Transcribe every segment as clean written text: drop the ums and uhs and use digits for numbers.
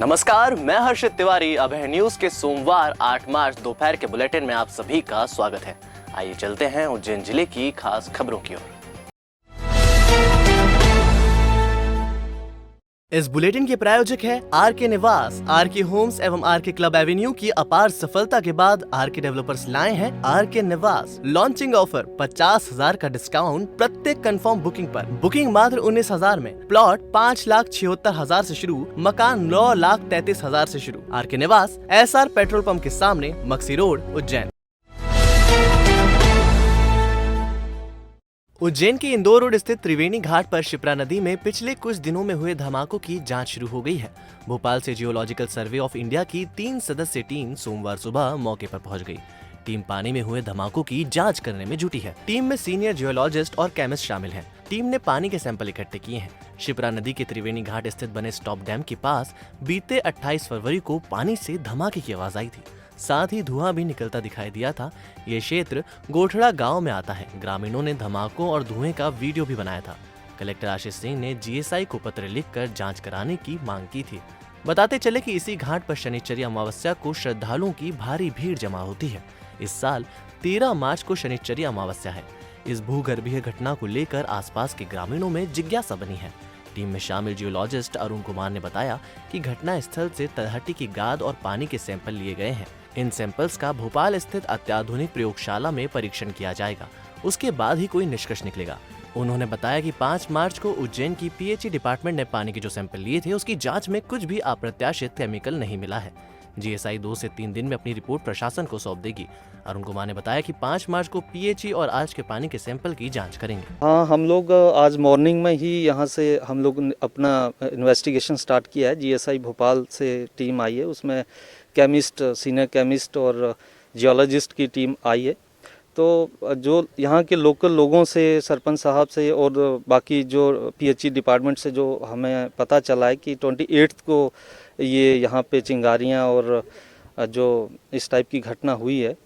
नमस्कार, मैं हर्षित तिवारी। अभय न्यूज के सोमवार 8 मार्च दोपहर के बुलेटिन में आप सभी का स्वागत है। आइए चलते हैं उज्जैन जिले की खास खबरों की ओर। इस बुलेटिन के प्रायोजक है आरके निवास। आरके होम्स एवं आरके क्लब एवेन्यू की अपार सफलता के बाद आरके डेवलपर्स लाए हैं आरके निवास। लॉन्चिंग ऑफर 50,000 का डिस्काउंट प्रत्येक कंफर्म बुकिंग पर। बुकिंग मात्र 19,000 में। प्लॉट 5,76,000 से शुरू, मकान 9,33,000 से शुरू। आरके निवास, एसआर पेट्रोल पंप के सामने, मक्सी रोड, उज्जैन। उज्जैन के इंदौर रोड स्थित त्रिवेणी घाट पर शिप्रा नदी में पिछले कुछ दिनों में हुए धमाकों की जांच शुरू हो गई है। भोपाल से जियोलॉजिकल सर्वे ऑफ इंडिया की 3 सदस्यीय टीम सोमवार सुबह मौके पर पहुंच गई। टीम पानी में हुए धमाकों की जांच करने में जुटी है। टीम में सीनियर जियोलॉजिस्ट और केमिस्ट शामिल हैं। टीम ने पानी के सैंपल इकट्ठे किए हैं। शिप्रा नदी के त्रिवेणी घाट स्थित बने स्टॉप डैम के पास बीते 28 फरवरी को पानी से धमाके की आवाज आई थी। साथ ही धुआं भी निकलता दिखाई दिया था। ये क्षेत्र गोठड़ा गांव में आता है। ग्रामीणों ने धमाकों और धुएं का वीडियो भी बनाया था। कलेक्टर आशीष सिंह ने जीएसआई को पत्र लिखकर जांच कराने की मांग की थी। बताते चले कि इसी घाट पर शनिश्चरी अमावस्या को श्रद्धालुओं की भारी भीड़ जमा होती है। इस साल 13 मार्च को शनिश्चरी अमावस्या है। इस भूगर्भीय घटना को लेकर आसपास के ग्रामीणों में जिज्ञासा बनी है। टीम में शामिल जियोलॉजिस्ट अरुण कुमार ने बताया कि घटना स्थल से तलहटी की गाद और पानी के सैंपल लिए गए हैं। इन सैंपल्स का भोपाल स्थित अत्याधुनिक प्रयोगशाला में परीक्षण किया जाएगा। उसके बाद ही कोई निष्कर्ष निकलेगा। उन्होंने बताया कि 5 मार्च को उज्जैन की पीएचई डिपार्टमेंट ने पानी के जो सैंपल लिए थे उसकी जांच में कुछ भी अप्रत्याशित केमिकल नहीं मिला है। जीएसआई 2 से 3 दिन में अपनी रिपोर्ट प्रशासन को सौंप देगी। अरुण कुमार ने बताया कि 5 मार्च को पीएचई और आज के पानी के सैंपल की जांच करेंगे। हाँ, हम लोग आज मॉर्निंग में ही यहाँ से हम लोग अपना इन्वेस्टिगेशन स्टार्ट किया है। जीएसआई भोपाल से टीम आई है, उसमें केमिस्ट, सीनियर केमिस्ट और जियोलॉजिस्ट की टीम आई है। तो जो यहाँ के लोकल लोगों से, सरपंच साहब से और बाकी जो पीएचई डिपार्टमेंट से जो हमें पता चला है कि 28 को ये यहाँ पे चिंगारियाँ और जो इस टाइप की घटना हुई है,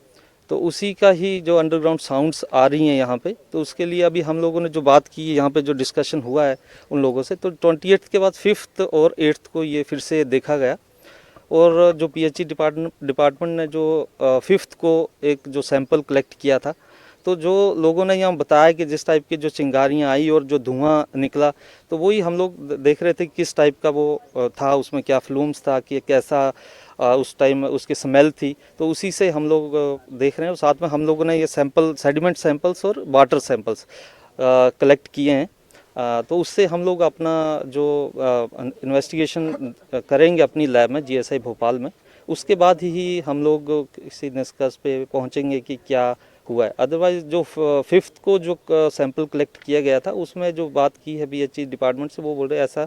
तो उसी का ही जो अंडरग्राउंड साउंड्स आ रही हैं यहाँ पे, तो उसके लिए अभी हम लोगों ने जो बात की यहाँ पे, जो डिस्कशन हुआ है उन लोगों से, तो 28 के बाद 5th और 8th को ये फिर से देखा गया। और जो पीएचई डिपार्टमेंट ने जो 5th को एक जो सैंपल कलेक्ट किया था, तो जो लोगों ने यहाँ बताया कि जिस टाइप की जो चिंगारियाँ आई और जो धुआं निकला, तो वही हम लोग देख रहे थे किस टाइप का वो था, उसमें क्या फ्लूम्स था, कि कैसा उस टाइम उसकी स्मेल थी। तो उसी से हम लोग देख रहे हैं। साथ में हम लोगों ने ये सैंपल, सेडिमेंट सैंपल्स और वाटर सैंपल्स कलेक्ट किए हैं। तो उससे हम लोग अपना जो इन्वेस्टिगेशन करेंगे अपनी लैब में, जीएसआई भोपाल में, उसके बाद ही हम लोग किसी निष्कर्ष पे पहुंचेंगे कि क्या हुआ है। अदरवाइज जो 5th को जो सैंपल कलेक्ट किया गया था, उसमें जो बात की है पीएचई डिपार्टमेंट से, वो बोल रहे ऐसा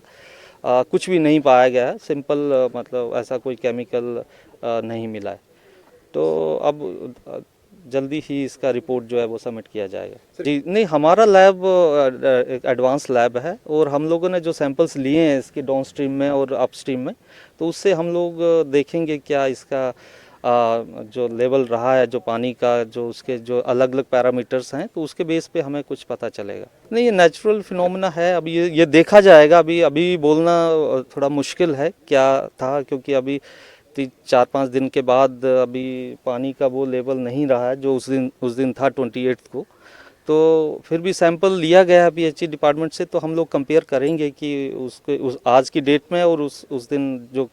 कुछ भी नहीं पाया गया है। सिंपल मतलब ऐसा कोई केमिकल नहीं मिला है। तो अब जल्दी ही इसका रिपोर्ट जो है वो सबमिट किया जाएगा। जी नहीं, हमारा लैब एक एडवांस लैब है और हम लोगों ने जो सैंपल्स लिए हैं इसके डाउन स्ट्रीम में और अप स्ट्रीम में, तो उससे हम लोग देखेंगे क्या इसका जो लेवल रहा है, जो पानी का, जो उसके जो अलग अलग पैरामीटर्स हैं, तो उसके बेस पे हमें कुछ पता चलेगा। नहीं, ये नेचुरल फिनोमेना है। अभी ये देखा जाएगा। अभी बोलना थोड़ा मुश्किल है क्या था, क्योंकि अभी 4-5 दिन के बाद अभी पानी का वो लेवल नहीं रहा है जो उस दिन था 28 को। तो फिर भी सैंपल लिया गया है पीएचई डिपार्टमेंट से, तो हम लोग कंपेयर करेंगे कि आज की डेट में और उस दिन जो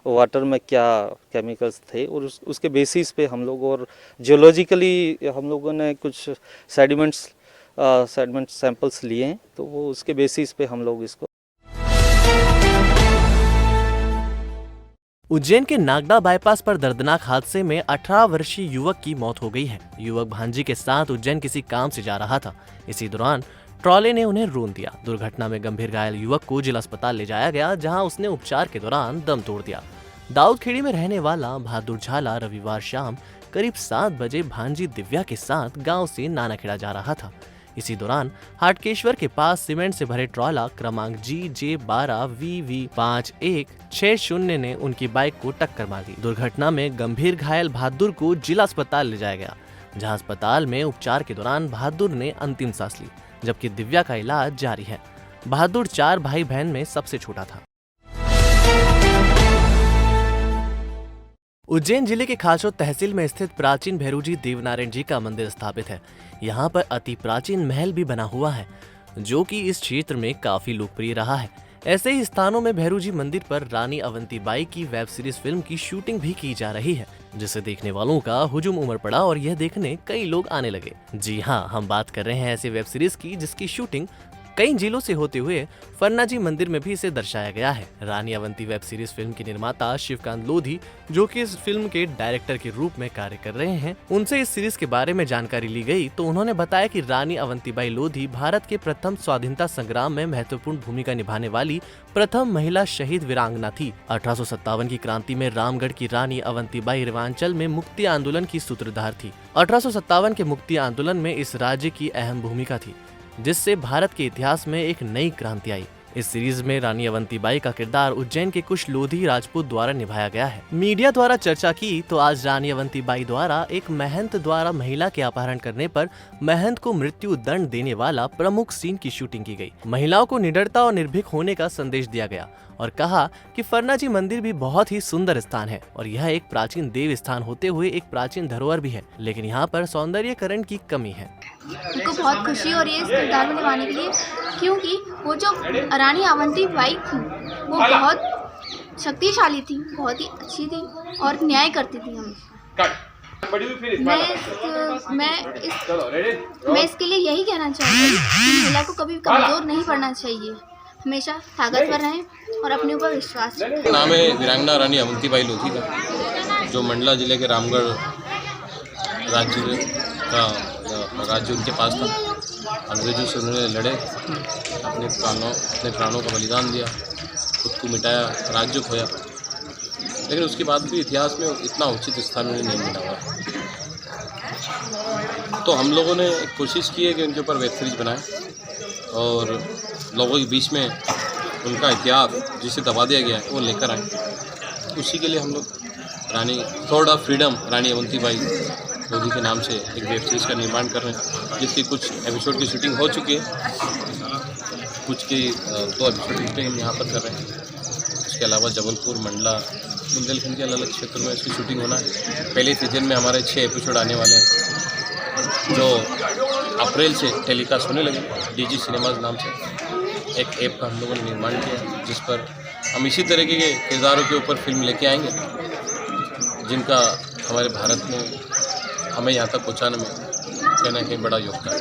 वाटर में क्या केमिकल्स थे, और उसके बेसिस पे हम लोग, और जियोलॉजिकली हम लोगों ने कुछ सेडिमेंट सैंपल्स लिए हैं, तो वो उसके बेसिस पे हम लोग इसको। उज्जैन के नागदा बाईपास पर दर्दनाक हादसे में 18 वर्षीय युवक की मौत हो गई है। युवक भांजी के साथ उज्जैन किसी काम से जा रहा था। इसी दौरान ट्रॉले ने उन्हें रौंद दिया। दुर्घटना में गंभीर घायल युवक को जिला अस्पताल ले जाया गया, जहां उसने उपचार के दौरान दम तोड़ दिया। दाऊदखेड़ी में रहने वाला बहादुर झाला रविवार शाम करीब 7 बजे भांजी दिव्या के साथ गाँव से नानाखेड़ा जा रहा था। इसी दौरान हाटकेश्वर के पास सीमेंट से भरे ट्रॉला क्रमांक GJ12VV5160 ने उनकी बाइक को टक्कर मार दी। दुर्घटना में गंभीर घायल बहादुर को जिला अस्पताल ले जाया गया, जहां अस्पताल में उपचार के दौरान बहादुर ने अंतिम सांस ली, जबकि दिव्या का इलाज जारी है। बहादुर 4 भाई बहन में सबसे छोटा था। उज्जैन जिले के खाचो तहसील में स्थित प्राचीन भैरूजी देवनारायण जी का मंदिर स्थापित है। यहाँ पर अति प्राचीन महल भी बना हुआ है, जो कि इस क्षेत्र में काफी लोकप्रिय रहा है। ऐसे ही स्थानों में भैरूजी मंदिर पर रानी अवंतीबाई की वेब सीरीज फिल्म की शूटिंग भी की जा रही है, जिसे देखने वालों का हुजूम उमड़ पड़ा और यह देखने कई लोग आने लगे। जी हाँ, हम बात कर रहे हैं ऐसे वेब सीरीज की जिसकी शूटिंग कई जिलों से होते हुए फरनाजी मंदिर में भी इसे दर्शाया गया है। रानी अवंती वेब सीरीज फिल्म के निर्माता शिवकांत लोधी, जो कि इस फिल्म के डायरेक्टर के रूप में कार्य कर रहे हैं, उनसे इस सीरीज के बारे में जानकारी ली गई तो उन्होंने बताया कि रानी अवंतीबाई लोधी भारत के प्रथम स्वाधीनता संग्राम में महत्वपूर्ण भूमिका निभाने वाली प्रथम महिला शहीद वीरांगना थी। 1857 की क्रांति में रामगढ़ की रानी अवंतीबाई रेवांचल में मुक्ति आंदोलन की सूत्रधार थी। 1857 के मुक्ति आंदोलन में इस राज्य की अहम भूमिका थी, जिससे भारत के इतिहास में एक नई क्रांति आई। इस सीरीज में रानी अवंतीबाई का किरदार उज्जैन के कुछ लोधी राजपूत द्वारा निभाया गया है। मीडिया द्वारा चर्चा की तो आज रानी अवंतीबाई द्वारा एक महंत द्वारा महिला के अपहरण करने पर महंत को मृत्यु दंड देने वाला प्रमुख सीन की शूटिंग की गई। महिलाओं को निडरता और निर्भीक होने का संदेश दिया गया और कहा कि फरनाजी मंदिर भी बहुत ही सुंदर स्थान है और यह एक प्राचीन देव स्थान होते हुए एक प्राचीन धरोहर भी है, लेकिन यहाँ पर सौंदर्यीकरण की कमी है। उनको बहुत खुशी हो रही है इस किरदार में निभाने के लिए, क्योंकि वो जो रानी अवंतीबाई थी वो बहुत शक्तिशाली थी, बहुत ही अच्छी थी और न्याय करती थी हम। मैं इसके लिए यही कहना चाहूँगी कि महिला को कभी कमजोर नहीं पड़ना चाहिए, हमेशा ताकतवर रहें और अपने ऊपर विश्वास रखें। नाम है वीरांगना रानी अवंतीबाई लोधी का, जो मंडला जिले के रामगढ़ राज्य उनके पास था। अंग्रेजों से उन्होंने लड़े, अपने प्राणों का बलिदान दिया, खुद को मिटाया, राज्य खोया, लेकिन उसके बाद भी इतिहास में इतना उचित स्थान उन्हें नहीं मिला हुआ। तो हम लोगों ने कोशिश की है कि उनके ऊपर वेब सीरीज बनाएं और लोगों के बीच में उनका इतिहास जिसे दबा दिया गया है वो लेकर आए। उसी के लिए हम लोग रानी स्वॉर्ड ऑफ फ्रीडम रानी अवंतीबाई लोधी के नाम से एक वेब सीरीज का निर्माण कर रहे हैं, जिसकी कुछ एपिसोड की शूटिंग हो चुकी है, कुछ की 2 एपिसोड की हम यहाँ पर कर रहे हैं। उसके अलावा जबलपुर, मंडला, बुंदेलखंड के अलग अलग क्षेत्रों में इसकी शूटिंग होना है। पहले सीजन में हमारे 6 एपिसोड आने वाले हैं, जो अप्रैल से टेलीकास्ट होने लगे। डीजी सिनेमाज नाम से एक ऐप का हम लोगों ने निर्माण किया, जिस पर हम इसी तरीके के किरदारों के ऊपर फिल्म लेके आएंगे, जिनका हमारे भारत में हमें यहाँ तक पहुँचाने में कहीं ना कहीं बड़ा योगदान है।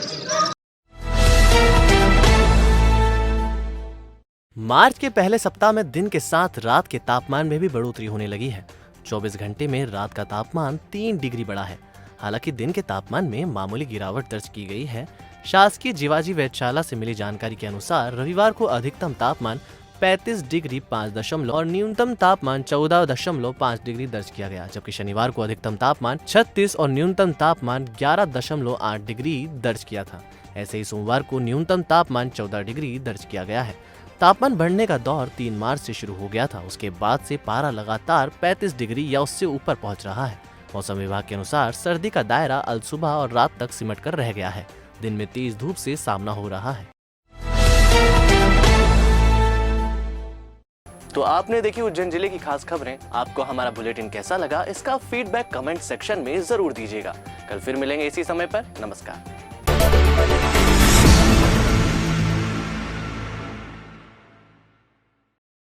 मार्च के पहले सप्ताह में दिन के साथ रात के तापमान में भी बढ़ोतरी होने लगी है। 24 घंटे में रात का तापमान 3 डिग्री बढ़ा है। हालांकि दिन के तापमान में मामूली गिरावट दर्ज की गई है। शासकीय जीवाजी वेधशाला से मिली जानकारी के अनुसार रविवार को अधिकतम तापमान 35 डिग्री 5 दशमलव और न्यूनतम तापमान 14.5 डिग्री दर्ज किया गया, जबकि शनिवार को अधिकतम तापमान 36 और न्यूनतम तापमान 11.8 डिग्री दर्ज किया था। ऐसे ही सोमवार को न्यूनतम तापमान 14 डिग्री दर्ज किया गया है। तापमान बढ़ने का दौर 3 मार्च से शुरू हो गया था। उसके बाद से पारा लगातार 35 डिग्री या उससे ऊपर पहुंच रहा है। मौसम विभाग के अनुसार सर्दी का दायरा अल सुबह और रात तक सिमट कर रह गया है। दिन में तेज धूप से सामना हो रहा है। तो आपने देखी उज्जैन जिले की खास खबरें। आपको हमारा बुलेटिन कैसा लगा, इसका फीडबैक कमेंट सेक्शन में जरूर दीजिएगा। कल फिर मिलेंगे इसी समय पर। नमस्कार।